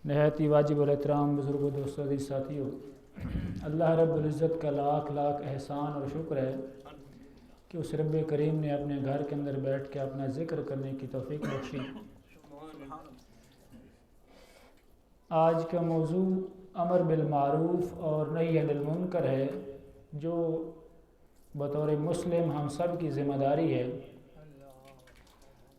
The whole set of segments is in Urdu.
نہایت ہی واجب الاحترام بزرگوں، دوستوں، عزیز ساتھیوں، اللہ رب العزت کا لاکھ لاکھ احسان اور شکر ہے کہ اس رب کریم نے اپنے گھر کے اندر بیٹھ کے اپنا ذکر کرنے کی توفیق بخشی۔ آج کا موضوع امر بالمعروف اور نہی عن المنکر ہے، جو بطور مسلم ہم سب کی ذمہ داری ہے۔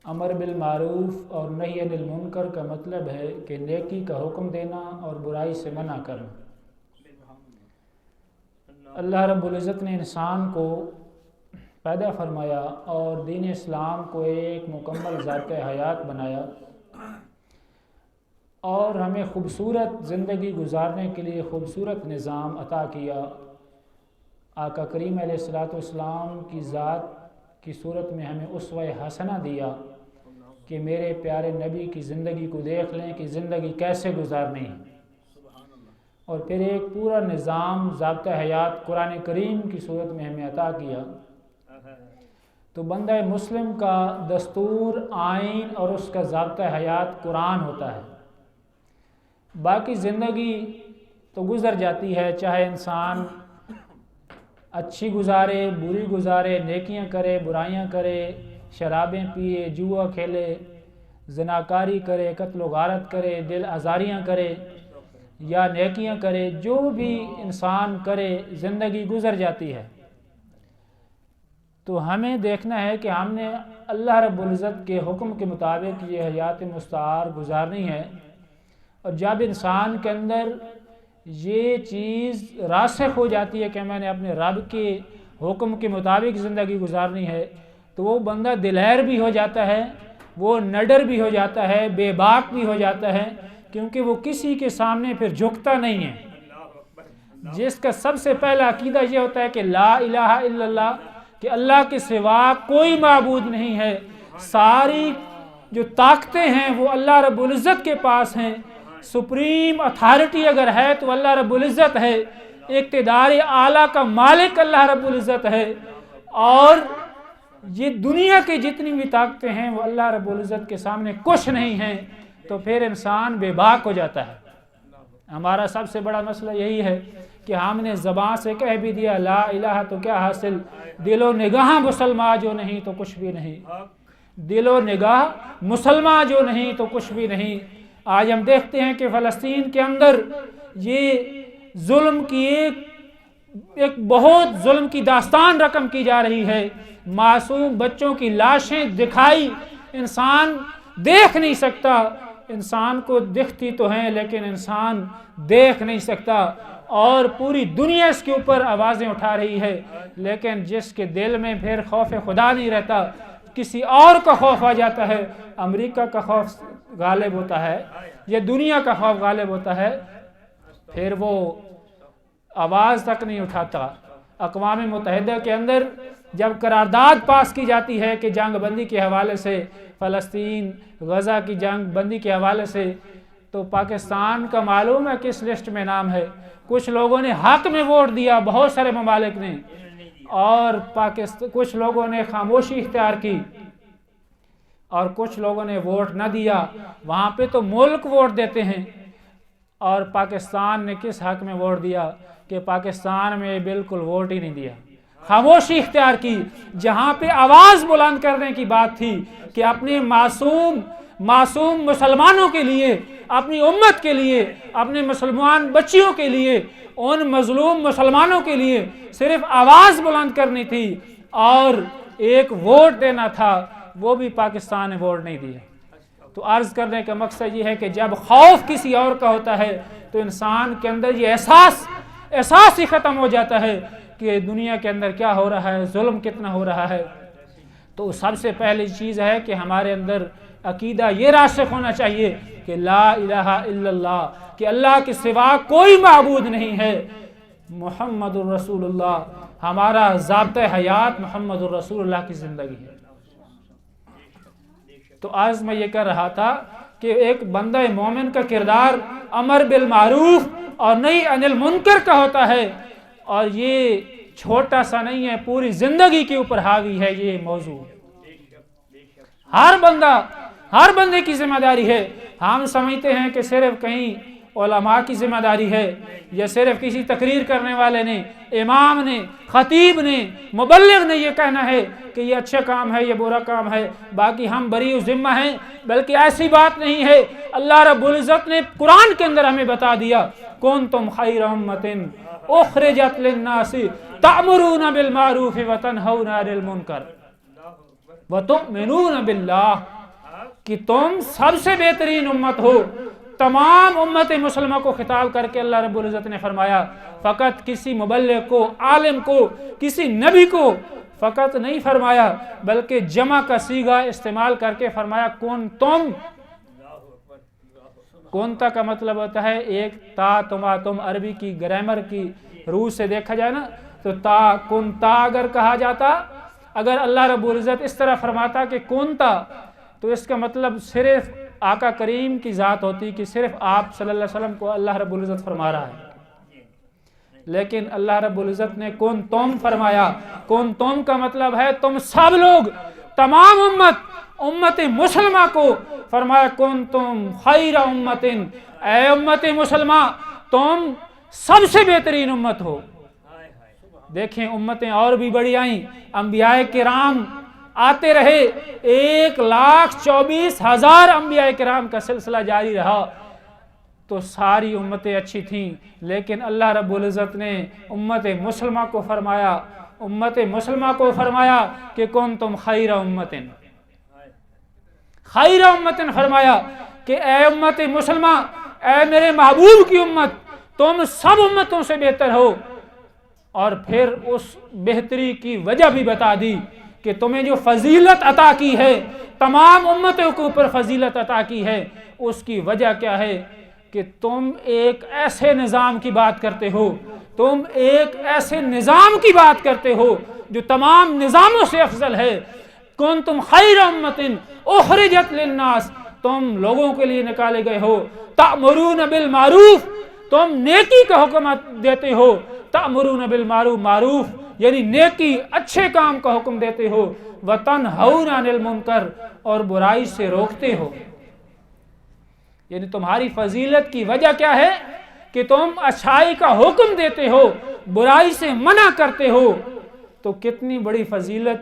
امر بالمعروف اور نہی عن المنکر کا مطلب ہے کہ نیکی کا حکم دینا اور برائی سے منع کرنا۔ اللہ رب العزت نے انسان کو پیدا فرمایا اور دین اسلام کو ایک مکمل ذائقہ حیات بنایا اور ہمیں خوبصورت زندگی گزارنے کے لیے خوبصورت نظام عطا کیا۔ آقا کریم علیہ الصلوۃ والسلام کی ذات کی صورت میں ہمیں اسوہ حسنہ دیا کہ میرے پیارے نبی کی زندگی کو دیکھ لیں کہ زندگی کیسے گزارنی ہے، اور پھر ایک پورا نظام ضابطہ حیات قرآن کریم کی صورت میں ہمیں عطا کیا۔ تو بندہ مسلم کا دستور، آئین اور اس کا ضابطہ حیات قرآن ہوتا ہے۔ باقی زندگی تو گزر جاتی ہے، چاہے انسان اچھی گزارے، بری گزارے، نیکیاں کرے، برائیاں کرے، شرابیں پیے، جوا کھیلے، زناکاری کرے، قتل و غارت کرے، دل آزاریاں کرے یا نیکیاں کرے، جو بھی انسان کرے زندگی گزر جاتی ہے۔ تو ہمیں دیکھنا ہے کہ ہم نے اللہ رب العزت کے حکم کے مطابق یہ حیات مستعار گزارنی ہے، اور جب انسان کے اندر یہ چیز راسخ ہو جاتی ہے کہ میں نے اپنے رب کے حکم کے مطابق زندگی گزارنی ہے، تو وہ بندہ دلیر بھی ہو جاتا ہے، وہ نڈر بھی ہو جاتا ہے، بے باک بھی ہو جاتا ہے، کیونکہ وہ کسی کے سامنے پھر جھکتا نہیں ہے۔ جس کا سب سے پہلا عقیدہ یہ ہوتا ہے کہ لا الہ الا اللہ، کہ اللہ کے سوا کوئی معبود نہیں ہے، ساری جو طاقتیں ہیں وہ اللہ رب العزت کے پاس ہیں، سپریم اتھارٹی اگر ہے تو اللہ رب العزت ہے، اقتدار اعلیٰ کا مالک اللہ رب العزت ہے، اور یہ دنیا کی جتنی بھی طاقتیں ہیں وہ اللہ رب العزت کے سامنے کچھ نہیں ہیں۔ تو پھر انسان بے باک ہو جاتا ہے۔ ہمارا سب سے بڑا مسئلہ یہی ہے کہ ہم نے زبان سے کہہ بھی دیا لا الہ تو کیا حاصل، دل و نگاہ مسلمان جو نہیں تو کچھ بھی نہیں، دل و نگاہ مسلمان جو نہیں تو کچھ بھی نہیں۔ آج ہم دیکھتے ہیں کہ فلسطین کے اندر یہ ظلم کی ایک بہت ظلم کی داستان رقم کی جا رہی ہے۔ معصوم بچوں کی لاشیں دکھائی، انسان دیکھ نہیں سکتا، انسان کو دکھتی تو ہیں لیکن انسان دیکھ نہیں سکتا، اور پوری دنیا اس کے اوپر آوازیں اٹھا رہی ہے، لیکن جس کے دل میں پھر خوف خدا نہیں رہتا، کسی اور کا خوف آ جاتا ہے، امریکہ کا خوف غالب ہوتا ہے یا دنیا کا خوف غالب ہوتا ہے، پھر وہ آواز تک نہیں اٹھاتا۔ اقوام متحدہ کے اندر جب قرارداد پاس کی جاتی ہے کہ جنگ بندی کے حوالے سے، فلسطین غزہ کی جنگ بندی کے حوالے سے، تو پاکستان کا معلوم ہے کس لسٹ میں نام ہے۔ کچھ لوگوں نے حق میں ووٹ دیا، بہت سارے ممالک نے، اور کچھ لوگوں نے خاموشی اختیار کی، اور کچھ لوگوں نے ووٹ نہ دیا۔ وہاں پہ تو ملک ووٹ دیتے ہیں، اور پاکستان نے کس حق میں ووٹ دیا کہ پاکستان میں بالکل ووٹ ہی نہیں دیا، خاموشی اختیار کی۔ جہاں پہ آواز بلند کرنے کی بات تھی کہ اپنے معصوم مسلمانوں کے لیے، اپنی امت کے لیے، اپنے مسلمان بچیوں کے لیے، ان مظلوم مسلمانوں کے لیے صرف آواز بلند کرنی تھی اور ایک ووٹ دینا تھا، وہ بھی پاکستان نے ووٹ نہیں دیا۔ تو عرض کرنے کا مقصد یہ ہے کہ جب خوف کسی اور کا ہوتا ہے تو انسان کے اندر یہ احساس ہی ختم ہو جاتا ہے کہ دنیا کے اندر کیا ہو رہا ہے، ظلم کتنا ہو رہا ہے۔ تو سب سے پہلی چیز ہے کہ ہمارے اندر عقیدہ یہ راسخ ہونا چاہیے کہ لا الہ الا اللہ، کہ اللہ کے سوا کوئی معبود نہیں ہے، محمد الرسول اللہ، ہمارا ضابطہ حیات محمد الرسول اللہ کی زندگی ہے۔ تو آج میں یہ کر رہا تھا کہ ایک بندہ مومن کا کردار امر بالمعروف اور نہی عن المنکر کا ہوتا ہے، اور یہ چھوٹا سا نہیں ہے، پوری زندگی کے اوپر حاوی ہے یہ موضوع۔ ہر بندہ ہر بندے کی ذمہ داری ہے۔ ہم سمجھتے ہیں کہ صرف کہیں علماء کی ذمہ داری ہے، یا صرف کسی تقریر کرنے والے نے، امام نے، خطیب نے، مبلغ نے یہ کہنا ہے کہ یہ اچھا کام ہے، یہ برا کام ہے، باقی ہم بری ذمہ ہیں۔ بلکہ ایسی بات نہیں ہے۔ اللہ رب العزت نے قرآن کے اندر ہمیں بتا دیا، کنتم خیر امۃ اخرجت للناس تأمرون بالمعروف وتنہون عن المنکر وتؤمنون باللہ، کہ تم سب سے بہترین امت ہو۔ تمام امت مسلمہ کو خطاب کر کے اللہ رب العزت نے فرمایا، فقط کسی مبلغ کو، عالم کو، کسی نبی کو فقط نہیں فرمایا، بلکہ جمع کا صیغہ استعمال کر کے فرمایا کون تم۔ کونتا کا مطلب ہوتا ہے ایک تا تما تم، عربی کی گرامر کی روح سے دیکھا جائے نا تو تا کنتا اگر کہا جاتا، اگر اللہ رب العزت اس طرح فرماتا کہ کونتا، تو اس کا مطلب صرف آقا کریم کی ذات ہوتی کہ صرف آپ صلی اللہ علیہ وسلم کو اللہ رب العزت فرما رہا ہے۔ لیکن اللہ رب العزت نے کون تم فرمایا۔ کون تم کا مطلب ہے تم سب لوگ، تمام امت مسلمہ کو فرمایا کون تم خیر امت، اے امت مسلمہ تم سب سے بہترین امت ہو۔ دیکھیں امتیں اور بھی بڑی آئیں، انبیاء کرام آتے رہے، 1,24,000 انبیاء کرام کا سلسلہ جاری رہا، تو ساری امتیں اچھی تھیں، لیکن اللہ رب العزت نے امت مسلمہ کو فرمایا کہ کون تم خیر امت، خیر امت فرمایا کہ اے امت مسلمہ، اے میرے محبوب کی امت، تم سب امتوں سے بہتر ہو۔ اور پھر اس بہتری کی وجہ بھی بتا دی کہ تمہیں جو فضیلت عطا کی ہے، تمام امتوں کے اوپر فضیلت عطا کی ہے، اس کی وجہ کیا ہے کہ تم ایک ایسے نظام کی بات کرتے ہو، تم ایک ایسے نظام کی بات کرتے ہو جو تمام نظاموں سے افضل ہے۔ کنتم خیر امۃ اخرجت للناس، تم لوگوں کے لیے نکالے گئے ہو۔ تأمرون بالمعروف، تم نیکی کا حکم دیتے ہو۔ تأمرون بالمعروف، معروف یعنی نیکی، اچھے کام کا حکم دیتے ہو۔ وتنہون عن المنکر، اور برائی سے روکتے ہو۔ یعنی تمہاری فضیلت کی وجہ کیا ہے کہ تم اچھائی کا حکم دیتے ہو، برائی سے منع کرتے ہو، تو کتنی بڑی فضیلت۔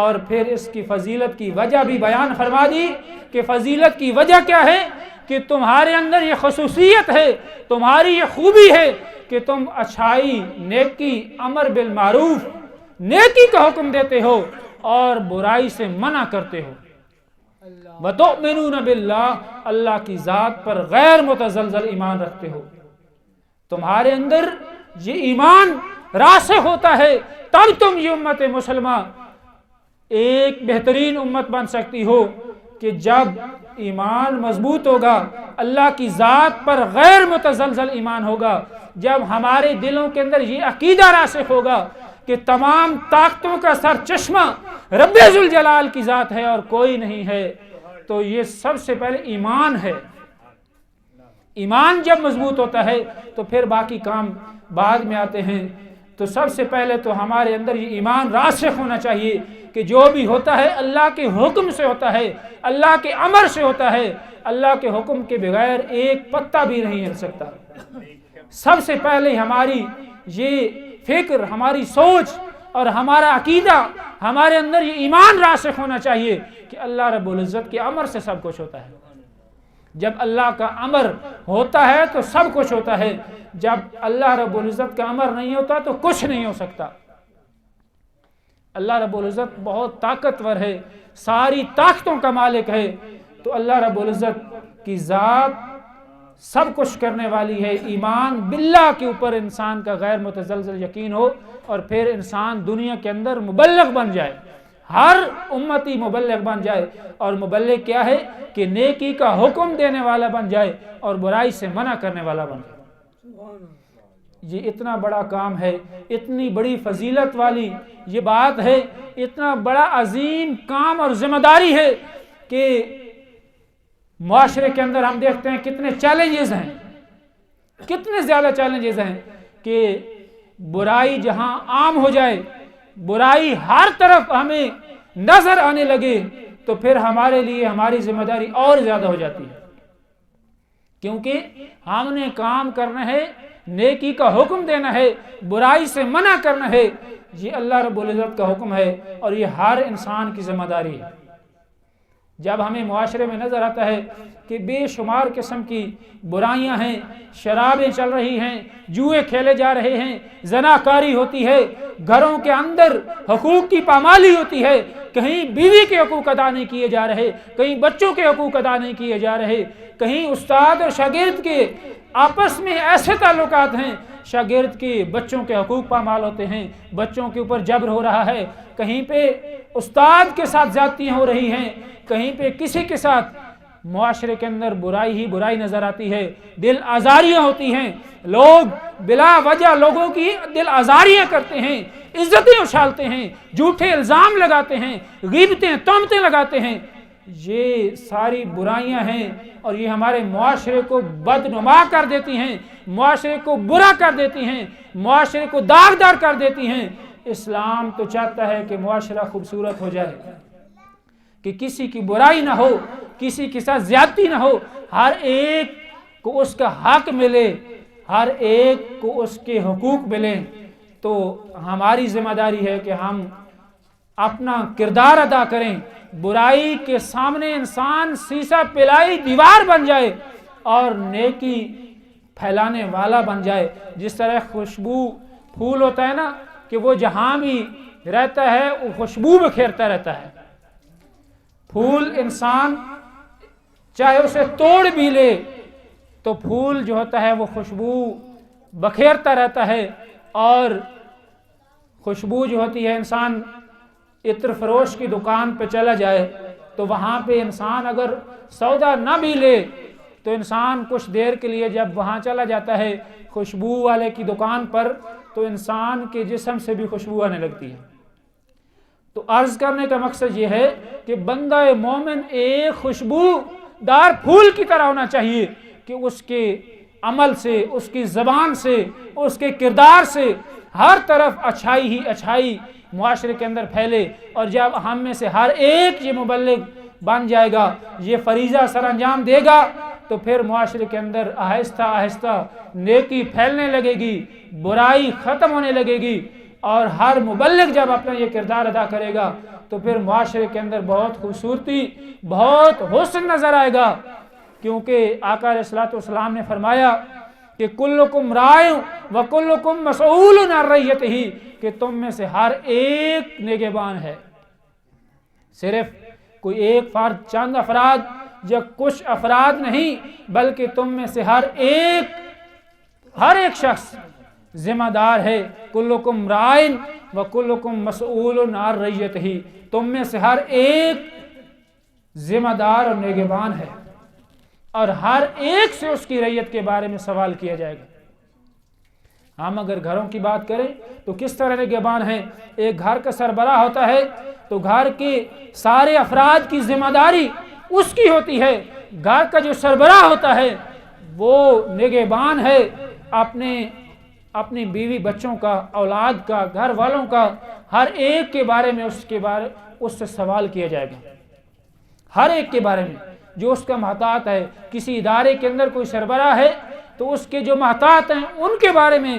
اور پھر اس کی فضیلت کی وجہ بھی بیان فرما دی کہ فضیلت کی وجہ کیا ہے کہ تمہارے اندر یہ خصوصیت ہے، تمہاری یہ خوبی ہے کہ تم اچھائی، نیکی، امر بالمعروف، نیکی کا حکم دیتے ہو اور برائی سے منع کرتے ہو۔ وَتُؤْمِنُونَ بِاللَّهِ، اللہ کی ذات پر غیر متزلزل ایمان رکھتے ہو۔ تمہارے اندر یہ ایمان راسخ ہوتا ہے، تب تم یہ امت مسلمہ ایک بہترین امت بن سکتی ہو، کہ جب ایمان مضبوط ہوگا، اللہ کی ذات پر غیر متزلزل ایمان ہوگا، جب ہمارے دلوں کے اندر یہ عقیدہ راسخ ہوگا کہ تمام طاقتوں کا سر چشمہ رب ذوالجلال کی ذات ہے اور کوئی نہیں ہے، تو یہ سب سے پہلے ایمان ہے۔ ایمان جب مضبوط ہوتا ہے تو پھر باقی کام بعد میں آتے ہیں۔ تو سب سے پہلے تو ہمارے اندر یہ ایمان راسخ ہونا چاہیے کہ جو بھی ہوتا ہے اللہ کے حکم سے ہوتا ہے، اللہ کے امر سے ہوتا ہے، اللہ کے حکم کے بغیر ایک پتا بھی نہیں ہل سکتا۔ سب سے پہلے ہماری یہ فکر، ہماری سوچ اور ہمارا عقیدہ، ہمارے اندر یہ ایمان راسخ ہونا چاہیے کہ اللہ رب العزت کے امر سے سب کچھ ہوتا ہے۔ جب اللہ کا امر ہوتا ہے تو سب کچھ ہوتا ہے، جب اللہ رب العزت کا امر نہیں ہوتا تو کچھ نہیں ہو سکتا۔ اللہ رب العزت بہت طاقتور ہے، ساری طاقتوں کا مالک ہے، تو اللہ رب العزت کی ذات سب کچھ کرنے والی ہے۔ ایمان باللہ کے اوپر انسان کا غیر متزلزل یقین ہو، اور پھر انسان دنیا کے اندر مبلغ بن جائے، ہر امتی مبلغ بن جائے۔ اور مبلغ کیا ہے کہ نیکی کا حکم دینے والا بن جائے اور برائی سے منع کرنے والا بن جائے۔ یہ اتنا بڑا کام ہے، اتنی بڑی فضیلت والی یہ بات ہے، اتنا بڑا عظیم کام اور ذمہ داری ہے کہ معاشرے کے اندر ہم دیکھتے ہیں کتنے چیلنجز ہیں، کتنے زیادہ چیلنجز ہیں کہ برائی جہاں عام ہو جائے، برائی ہر طرف ہمیں نظر آنے لگے، تو پھر ہمارے لیے ہماری ذمہ داری اور زیادہ ہو جاتی ہے، کیونکہ ہم نے کام کرنا ہے، نیکی کا حکم دینا ہے، برائی سے منع کرنا ہے، یہ اللہ رب العزت کا حکم ہے اور یہ ہر انسان کی ذمہ داری ہے۔ جب ہمیں معاشرے میں نظر آتا ہے کہ بے شمار قسم کی برائیاں ہیں، شرابیں چل رہی ہیں، جوئے کھیلے جا رہے ہیں، زناکاری ہوتی ہے، گھروں کے اندر حقوق کی پامالی ہوتی ہے، کہیں بیوی کے حقوق ادا نہیں کیے جا رہے، کہیں بچوں کے حقوق ادا نہیں کیے جا رہے، کہیں استاد اور شاگرد کے آپس میں ایسے تعلقات ہیں، شاگرد کے بچوں کے حقوق پامال ہوتے ہیں، بچوں کے اوپر جبر ہو رہا ہے، کہیں پہ استاد کے ساتھ زیادتیاں ہو رہی ہیں، کہیں پہ کسی کے ساتھ معاشرے کے اندر برائی ہی برائی نظر آتی ہے، دل آزاریاں ہوتی ہیں، لوگ بلا وجہ لوگوں کی دل آزاریاں کرتے ہیں، عزتیں اچھالتے ہیں، جھوٹے الزام لگاتے ہیں، غیبتیں تہمتیں لگاتے ہیں، یہ ساری برائیاں ہیں اور یہ ہمارے معاشرے کو بدنما کر دیتی ہیں، معاشرے کو برا کر دیتی ہیں، معاشرے کو داغدار کر دیتی ہیں۔ اسلام تو چاہتا ہے کہ معاشرہ خوبصورت ہو جائے، کہ کسی کی برائی نہ ہو، کسی کے ساتھ زیادتی نہ ہو، ہر ایک کو اس کا حق ملے، ہر ایک کو اس کے حقوق ملیں۔ تو ہماری ذمہ داری ہے کہ ہم اپنا کردار ادا کریں، برائی کے سامنے انسان سیسا پلائی دیوار بن جائے اور نیکی پھیلانے والا بن جائے۔ جس طرح خوشبو پھول ہوتا ہے نا کہ وہ جہاں بھی رہتا ہے وہ خوشبو بکھیرتا رہتا ہے، پھول انسان چاہے اسے توڑ بھی لے تو پھول جو ہوتا ہے وہ خوشبو بکھیرتا رہتا ہے، اور خوشبو جو ہوتی ہے، انسان عطر فروش کی دکان پہ چلا جائے تو وہاں پہ انسان اگر سودا نہ بھی لے تو انسان کچھ دیر کے لیے جب وہاں چلا جاتا ہے خوشبو والے کی دکان پر تو انسان کے جسم سے بھی خوشبو آنے لگتی ہے۔ تو عرض کرنے کا مقصد یہ ہے کہ بندہ مومن ایک خوشبو دار پھول کی طرح ہونا چاہیے کہ اس کے عمل سے، اس کی زبان سے، اس کے کردار سے ہر طرف اچھائی ہی اچھائی معاشرے کے اندر پھیلے۔ اور جب ہم میں سے ہر ایک یہ مبلغ بن جائے گا، یہ فریضہ سر انجام دے گا، تو پھر معاشرے کے اندر آہستہ آہستہ نیکی پھیلنے لگے گی، برائی ختم ہونے لگے گی، اور ہر مبلغ جب اپنا یہ کردار ادا کرے گا تو پھر معاشرے کے اندر بہت خوبصورتی، بہت حسن نظر آئے گا۔ کیونکہ آقا علیہ الصلوۃ والسلام نے فرمایا کہ کلکم راع وکلکم مسئول عن رعیتہ، کہ تم میں سے ہر ایک نگہبان ہے۔ صرف کوئی ایک فرد، چند افراد یا کچھ افراد نہیں، بلکہ تم میں سے ہر ایک شخص ذمہ دار ہے۔ کلکم راع وکلکم مسئول عن رعیتہ، تم میں سے ہر ایک ذمہ دار اور نگہبان ہے، اور ہر ایک سے اس کی رعیت کے بارے میں سوال کیا جائے گا۔ ہم اگر گھروں کی بات کریں تو کس طرح نگہبان ہیں؟ ایک گھر کا سربراہ ہوتا ہے تو گھر کے سارے افراد کی ذمہ داری اس کی ہوتی ہے۔ گھر کا جو سربراہ ہوتا ہے وہ نگہبان ہے اپنی بیوی بچوں کا، اولاد کا، گھر والوں کا، ہر ایک کے بارے میں اس سے سوال کیا جائے گا، ہر ایک کے بارے میں جو اس کا محتاط ہے۔ کسی ادارے کے اندر کوئی سربراہ ہے تو اس کے جو محتاط ہیں ان کے بارے میں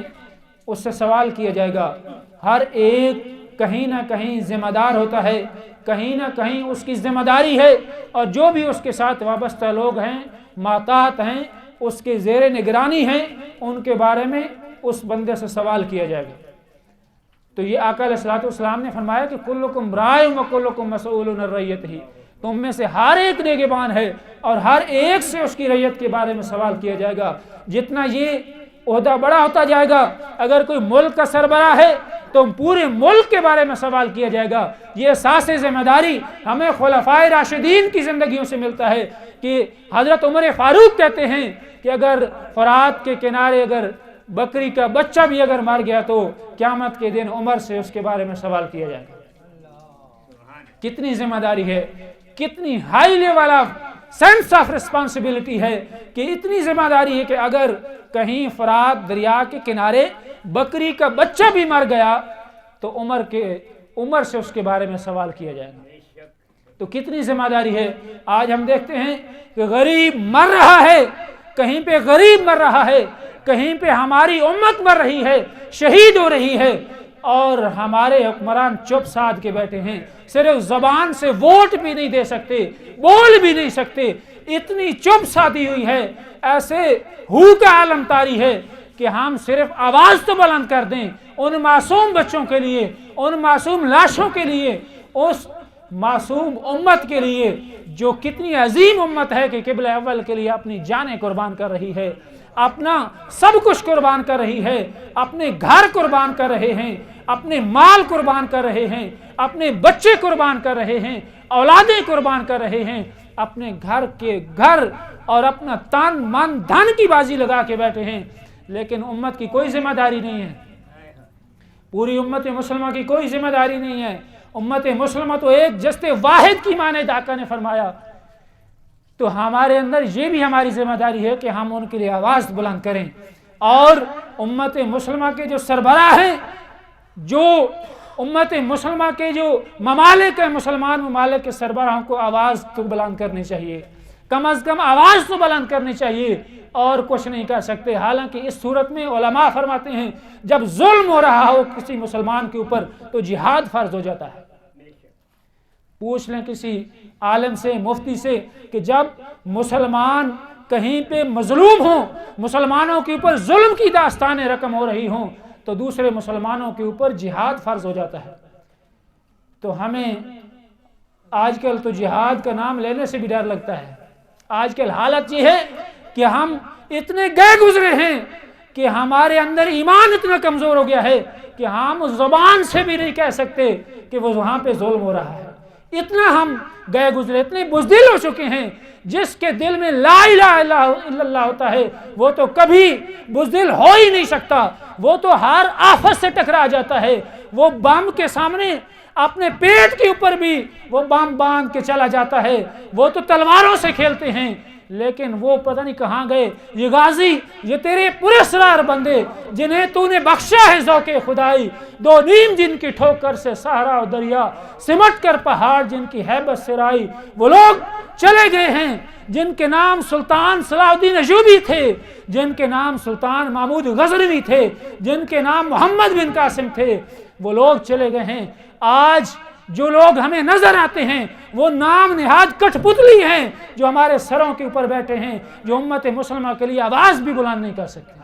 اس سے سوال کیا جائے گا۔ ہر ایک کہیں نہ کہیں ذمہ دار ہوتا ہے، کہیں نہ کہیں اس کی ذمہ داری ہے، اور جو بھی اس کے ساتھ وابستہ لوگ ہیں، محتاط ہیں، اس کے زیر نگرانی ہیں، ان کے بارے میں اس بندے سے سوال کیا جائے گا۔ تو یہ آقا علیہ الصلوۃ والسلام نے فرمایا کہ کلکم راع وکلکم مسئول عن رعیتہ، تم میں سے ہر ایک نگہبان ہے اور ہر ایک سے اس کی رعیت کے بارے میں سوال کیا جائے گا۔ جتنا یہ عہدہ بڑا ہوتا جائے گا، اگر کوئی ملک کا سربراہ ہے تو پورے ملک کے بارے میں سوال کیا جائے گا۔ یہ احساس ذمہ داری ہمیں خلفائے راشدین کی زندگیوں سے ملتا ہے کہ حضرت عمر فاروق کہتے ہیں کہ اگر فرات کے کنارے اگر بکری کا بچہ بھی اگر مر گیا تو قیامت کے دن عمر سے اس کے بارے میں سوال کیا جائے گا۔ کتنی ذمہ داری ہے، کتنی high level of sense of responsibility ہے کہ اتنی ذمہ داری ہے کہ اگر کہیں فرات دریا کے کنارے بکری کا بچہ بھی مر گیا تو عمر سے اس کے بارے میں سوال کیا جائے گا۔ تو کتنی ذمہ داری ہے۔ آج ہم دیکھتے ہیں کہ غریب مر رہا ہے، کہیں پہ غریب مر رہا ہے، کہیں پہ ہماری امت مر رہی ہے، شہید ہو رہی ہے، اور ہمارے حکمران چپ سادھ کے بیٹھے ہیں، صرف زبان سے ووٹ بھی نہیں دے سکتے، بول بھی نہیں سکتے، اتنی چپ سادھی ہوئی ہے، ایسے ہو کا عالم طاری ہے کہ ہم صرف آواز تو بلند کر دیں ان معصوم بچوں کے لیے، ان معصوم لاشوں کے لیے، اس معصوم امت کے لیے جو کتنی عظیم امت ہے کہ قبلہ اول کے لیے اپنی جانیں قربان کر رہی ہے، اپنا سب کچھ قربان کر رہی ہے، اپنے گھر قربان کر رہے ہیں، اپنے مال قربان کر رہے ہیں، اپنے بچے قربان کر رہے ہیں، اولادیں قربان کر رہے ہیں، اپنے گھر اور اپنا تن من دھن کی بازی لگا کے بیٹھے ہیں، لیکن امت کی کوئی ذمہ داری نہیں ہے، پوری امت مسلمہ کی کوئی ذمہ داری نہیں ہے۔ امت مسلمہ تو ایک جست واحد کی مانند آقا نے فرمایا، تو ہمارے اندر یہ بھی ہماری ذمہ داری ہے کہ ہم ان کے لیے آواز بلند کریں، اور امت مسلمہ کے جو سربراہ ہیں، جو امت مسلمہ کے جو ممالک ہیں، مسلمان ممالک کے سربراہوں کو آواز تو بلند کرنی چاہیے، کم از کم آواز تو بلند کرنی چاہیے، اور کچھ نہیں کر سکتے۔ حالانکہ اس صورت میں علماء فرماتے ہیں جب ظلم ہو رہا ہو کسی مسلمان کے اوپر تو جہاد فرض ہو جاتا ہے۔ پوچھ لیں کسی عالم سے، مفتی سے، کہ جب مسلمان کہیں پہ مظلوم ہوں، مسلمانوں کے اوپر ظلم کی داستانیں رقم ہو رہی ہوں، تو دوسرے مسلمانوں کے اوپر جہاد فرض ہو جاتا ہے۔ تو ہمیں آج کل تو جہاد کا نام لینے سے بھی ڈر لگتا ہے۔ آج کل حالت یہ ہے کہ ہم اتنے گئے گزرے ہیں کہ ہمارے اندر ایمان اتنا کمزور ہو گیا ہے کہ ہم زبان سے بھی نہیں کہہ سکتے کہ وہ وہاں پہ ظلم ہو رہا ہے۔ اتنا ہم گئے گزرے، اتنے بزدل ہو چکے ہیں، جس کے دل میں لا الہ الا اللہ ہوتا ہے وہ تو کبھی بزدل ہو ہی نہیں سکتا، وہ تو ہر آفت سے ٹکرا جاتا ہے، وہ بم کے سامنے اپنے پیٹ کے اوپر بھی وہ بم باندھ کے چلا جاتا ہے، وہ تو تلواروں سے کھیلتے ہیں، لیکن وہ پتہ نہیں کہاں گئے۔ یہ غازی، یہ تیرے پراسرار بندے جنہیں تو نے بخشا ہے ذوق خدائی، دو نیم جن کی ٹھوکر سے صحرا و دریا، سمٹ کر پہاڑ جن کی ہیبت سے رائی، وہ لوگ چلے گئے ہیں جن کے نام سلطان صلاح الدین ایوبی تھے، جن کے نام سلطان محمود غزنوی تھے، جن کے نام محمد بن قاسم تھے، وہ لوگ چلے گئے ہیں۔ آج جو لوگ ہمیں نظر آتے ہیں وہ نام نہاد کٹھ پتلی ہیں جو ہمارے سروں کے اوپر بیٹھے ہیں، جو امت مسلمہ کے لیے آواز بھی بلند نہیں کر سکتے۔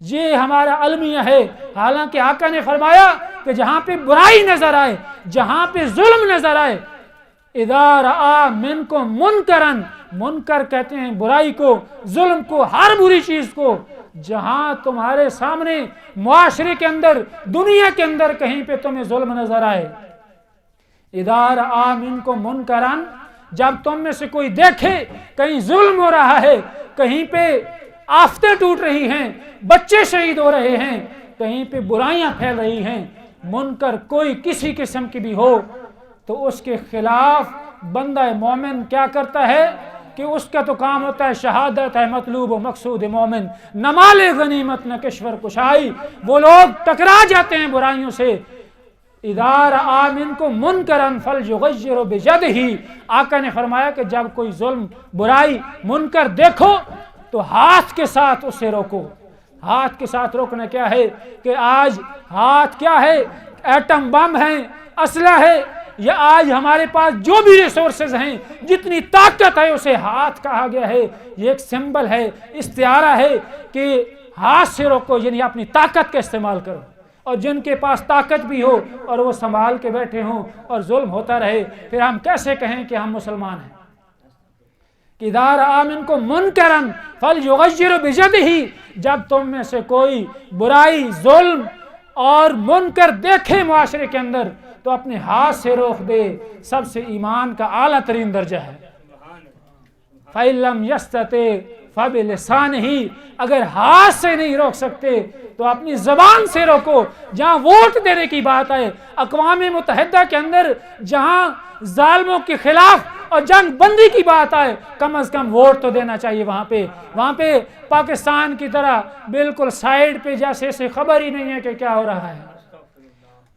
یہ ہمارا المیہ ہے۔ حالانکہ آقا نے فرمایا کہ جہاں پہ برائی نظر آئے، جہاں پہ ظلم نظر آئے، اذا رآ منکم منکرن، منکر کہتے ہیں برائی کو، ظلم کو، ہر بری چیز کو، جہاں تمہارے سامنے معاشرے کے اندر، دنیا کے اندر کہیں پہ تمہیں ظلم نظر آئے، اذا رآ منکم منکرن، جب تم میں سے کوئی دیکھے کہیں ظلم ہو رہا ہے، کہیں پہ آفتیں ٹوٹ رہی ہیں، بچے شہید ہو رہے ہیں، کہیں پہ برائیاں پھیل رہی ہیں، منکر کوئی کسی قسم کی بھی ہو، تو اس کے خلاف بندہ مومن کیا کرتا ہے کہ اس کا تو کام ہوتا ہے شہادت ہے مطلوب و مقصود مومن، نہ مال غنیمت نہ کشور کشائی۔ وہ لوگ ٹکرا جاتے ہیں برائیوں سے۔ اذا رآ منکم منکرا فلیغیرہ بیدہ، آقا نے فرمایا کہ جب کوئی ظلم، برائی، منکر دیکھو تو ہاتھ کے ساتھ اسے روکو۔ ہاتھ کے ساتھ روکنا کیا ہے کہ آج ہاتھ کیا ہے، ایٹم بم ہے، اسلحہ ہے، یا آج ہمارے پاس جو بھی ریسورسز ہیں، جتنی طاقت ہے اسے ہاتھ کہا گیا ہے۔ یہ ایک سمبل ہے، استعارہ ہے کہ ہاتھ سے روکو، یعنی اپنی طاقت کا استعمال کرو۔ اور جن کے پاس طاقت بھی ہو اور وہ سنبھال کے بیٹھے ہوں اور ظلم ہوتا رہے، پھر ہم کیسے کہیں کہ ہم مسلمان ہیں؟ کہ اذا رآ منکم منکرا فلیغیرہ بیدہ، جب تم میں سے کوئی برائی، ظلم اور منکر دیکھے معاشرے کے اندر تو اپنے ہاتھ سے روک دے۔ سب سے ایمان کا اعلیٰ ترین درجہ ہے۔ فَإِن لَمْ يَسْتَطِعْ فَبِلِسَانِهِ، اگر ہاتھ سے نہیں روک سکتے تو اپنی زبان سے روکو۔ جہاں ووٹ دینے کی بات آئے، اقوام متحدہ کے اندر جہاں ظالموں کے خلاف اور جنگ بندی کی بات آئے، کم از کم ووٹ تو دینا چاہیے وہاں پہ پاکستان کی طرح بالکل سائیڈ پہ جیسے خبر ہی نہیں ہے کہ کیا ہو رہا ہے۔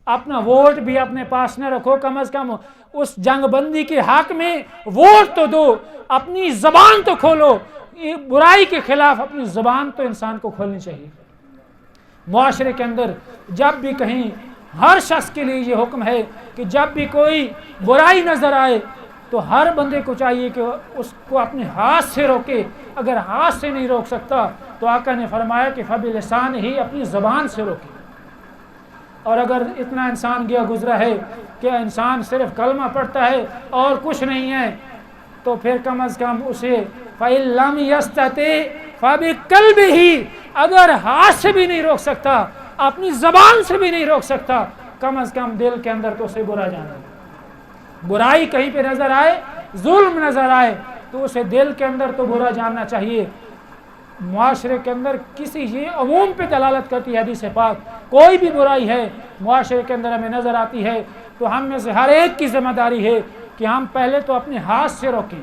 اپنا ووٹ بھی اپنے پاس نہ رکھو، کم از کم اس جنگ بندی کے حق میں ووٹ تو دو، اپنی زبان تو کھولو، برائی کے خلاف اپنی زبان تو انسان کو کھولنی چاہیے۔ معاشرے کے اندر جب بھی کہیں ہر شخص کے لیے یہ حکم ہے کہ جب بھی کوئی برائی نظر آئے تو ہر بندے کو چاہیے کہ اس کو اپنے ہاتھ سے روکے، اگر ہاتھ سے نہیں روک سکتا تو آقا نے فرمایا کہ فبلسان ہی، اپنی زبان سے روکے۔ اور اگر اتنا انسان گیا گزرا ہے کہ انسان صرف کلمہ پڑھتا ہے اور کچھ نہیں ہے، تو پھر کم از کم اسے فَإِن لَمْ يَسْتَطِعْ فَبِقَلْبِهِ، اگر ہاتھ سے بھی نہیں روک سکتا، اپنی زبان سے بھی نہیں روک سکتا، کم از کم دل کے اندر تو اسے برا جانا، برائی کہیں پہ نظر آئے، ظلم نظر آئے تو اسے دل کے اندر تو برا جاننا چاہیے۔ معاشرے کے اندر کسی یہ عموم پہ دلالت کرتی ہے حدیث پاک، کوئی بھی برائی ہے معاشرے کے اندر ہمیں نظر آتی ہے تو ہم میں سے ہر ایک کی ذمہ داری ہے کہ ہم پہلے تو اپنے ہاتھ سے روکیں۔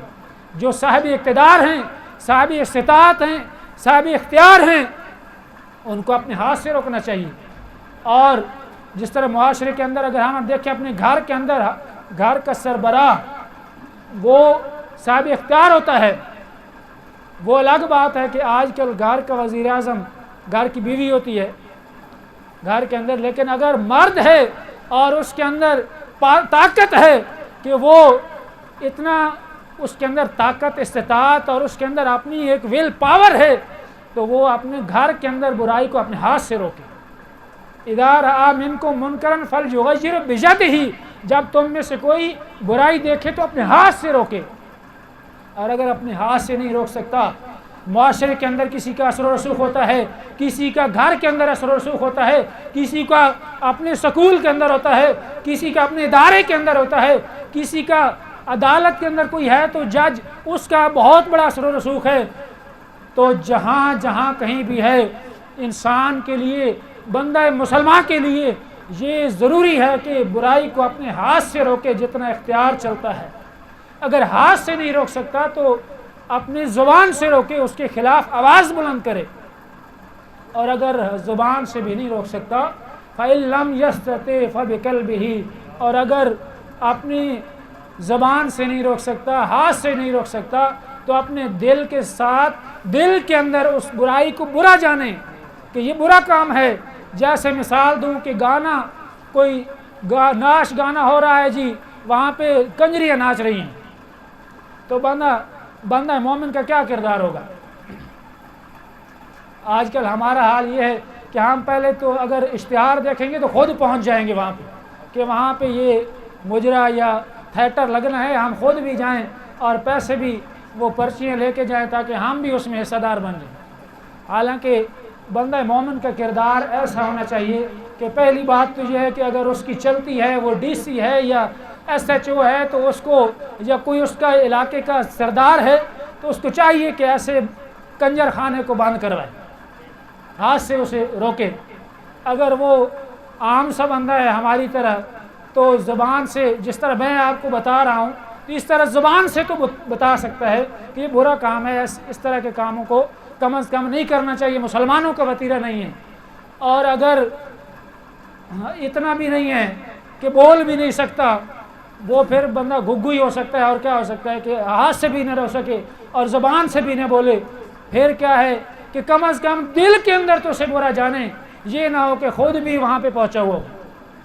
جو صاحب اقتدار ہیں، صاحب استطاعت ہیں، صاحب اختیار ہیں، ان کو اپنے ہاتھ سے روکنا چاہیے۔ اور جس طرح معاشرے کے اندر اگر ہم دیکھیں اپنے گھر کے اندر، گھر کا سربراہ وہ صاحب اختیار ہوتا ہے، وہ الگ بات ہے کہ آج کل گھر کا وزیر اعظم گھر کی بیوی ہوتی ہے گھر کے اندر، لیکن اگر مرد ہے اور اس کے اندر طاقت ہے کہ وہ اتنا، اس کے اندر طاقت، استطاعت اور اس کے اندر اپنی ایک ول پاور ہے، تو وہ اپنے گھر کے اندر برائی کو اپنے ہاتھ سے روکے۔ اِذَا رَأَىٰ مِنْكُم مُنْكَرًا فَلْيُغَيِّرْهُ بِيَدِهِ، جب تم میں سے کوئی برائی دیکھے تو اپنے ہاتھ سے روکے۔ اور اگر اپنے ہاتھ سے نہیں روک سکتا، معاشرے کے اندر کسی کا اثر و رسوخ ہوتا ہے، کسی کا گھر کے اندر اثر و رسوخ ہوتا ہے، کسی کا اپنے سکول کے اندر ہوتا ہے، کسی کا اپنے ادارے کے اندر ہوتا ہے، کسی کا عدالت کے اندر کوئی ہے تو جج، اس کا بہت بڑا اثر و رسوخ ہے، تو جہاں جہاں کہیں بھی ہے، انسان کے لیے، بندہ مسلمان کے لیے یہ ضروری ہے کہ برائی کو اپنے ہاتھ سے روکے جتنا اختیار چلتا ہے۔ اگر ہاتھ سے نہیں روک سکتا تو اپنی زبان سے روکے، اس کے خلاف آواز بلند کرے۔ اور اگر زبان سے بھی نہیں روک سکتا فَإِن لَمْ يَسْتَطِعْ فَبِقَلْبِهِ، اور اگر اپنی زبان سے نہیں روک سکتا، ہاتھ سے نہیں روک سکتا، تو اپنے دل کے ساتھ، دل کے اندر اس برائی کو برا جانے کہ یہ برا کام ہے۔ جیسے مثال دوں کہ گانا، کوئی ناچ گانا ہو رہا ہے جی، وہاں پہ کنجریاں ناچ رہی ہیں، تو بندہ مومن کا کیا کردار ہوگا؟ آج کل ہمارا حال یہ ہے کہ ہم پہلے تو اگر اشتہار دیکھیں گے تو خود پہنچ جائیں گے وہاں پہ کہ وہاں پہ یہ مجرا یا تھیٹر لگنا ہے، ہم خود بھی جائیں اور پیسے بھی وہ پرچیاں لے کے جائیں تاکہ ہم بھی اس میں حصہ دار بن جائیں۔ حالانکہ بندہ مومن کا کردار ایسا ہونا چاہیے کہ پہلی بات تو یہ ہے کہ اگر اس کی چلتی ہے، وہ ڈی سی ہے یا ایس ایچ او ہے، تو اس کو، یا کوئی اس کا علاقے کا سردار ہے، تو اس کو چاہیے کہ ایسے کنجر خانے کو بند کروائے، ہاتھ سے اسے روکے۔ اگر وہ عام سا بندہ ہے ہماری طرح تو زبان سے، جس طرح میں آپ کو بتا رہا ہوں، تو اس طرح زبان سے تو بتا سکتا ہے کہ یہ برا کام ہے، اس طرح کے کاموں کو کم از کم نہیں کرنا چاہیے، مسلمانوں کا وتیرہ نہیں ہے۔ اور اگر اتنا بھی نہیں ہے کہ بول بھی نہیں سکتا، وہ پھر بندہ گھگو ہی ہو سکتا ہے، اور کیا ہو سکتا ہے کہ ہاتھ سے بھی نہ رو سکے اور زبان سے بھی نہ بولے، پھر کیا ہے کہ کم از کم دل کے اندر تو اسے برا جانے، یہ نہ ہو کہ خود بھی وہاں پہ پہنچا ہوا ہو۔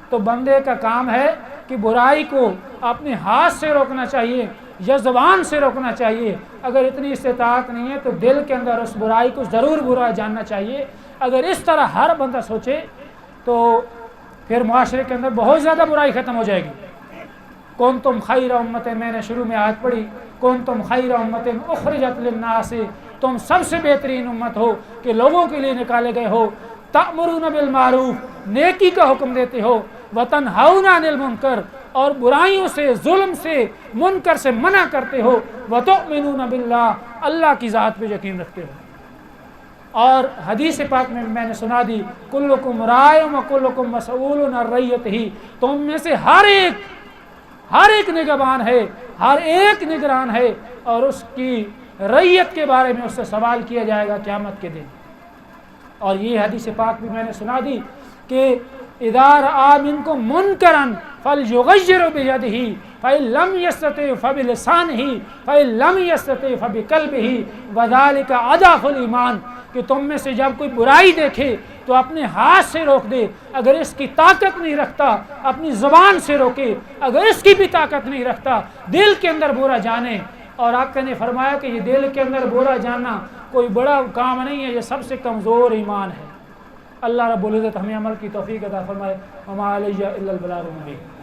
تو بندے کا کام ہے کہ برائی کو اپنے ہاتھ سے روکنا چاہیے یا زبان سے روکنا چاہیے۔ اگر اتنی استطاعت نہیں ہے تو دل کے اندر اس برائی کو ضرور برا جاننا چاہیے۔ اگر اس طرح ہر بندہ سوچے تو پھر معاشرے کے اندر بہت زیادہ برائی ختم ہو جائے گی۔ کنتم خیر امت، میں نے شروع میں آیت پڑھی، کنتم خیر امت اخرجت للناس، تم سب سے بہترین امت ہو کہ لوگوں کے لیے نکالے گئے ہو، تأمرون بالمعروف، نیکی کا حکم دیتے ہو، وتنہون عن المنکر، اور برائیوں سے، ظلم سے، منکر سے منع کرتے ہو، وتؤمنون باللہ، اللہ کی ذات پہ یقین رکھتے ہو۔ اور حدیث پاک میں نے سنا دی، کلکم راع وکلکم مسئول عن رعیتہ، تم میں سے ہر ایک نگہبان ہے، ہر ایک نگران ہے، اور اس کی رعیت کے بارے میں اس سے سوال کیا جائے گا قیامت کے دن۔ اور یہ حدیث پاک بھی میں نے سنا دی کہ اذا رأى منكم منکرا فلیغیرہ بیدہ فإن لم یستطع فبلسانہ فإن لم یستطع فبقلبہ وذلک اضعف الایمان، کہ تم میں سے جب کوئی برائی دیکھے تو اپنے ہاتھ سے روک دے، اگر اس کی طاقت نہیں رکھتا اپنی زبان سے روکے، اگر اس کی بھی طاقت نہیں رکھتا دل کے اندر برا جانے۔ اور آقا نے فرمایا کہ یہ دل کے اندر برا جاننا کوئی بڑا کام نہیں ہے، یہ سب سے کمزور ایمان ہے۔ اللہ رب العزت ہمیں عمل کی توفیق عطا فرمائے۔ وما علیہ الا البلاغ المبین۔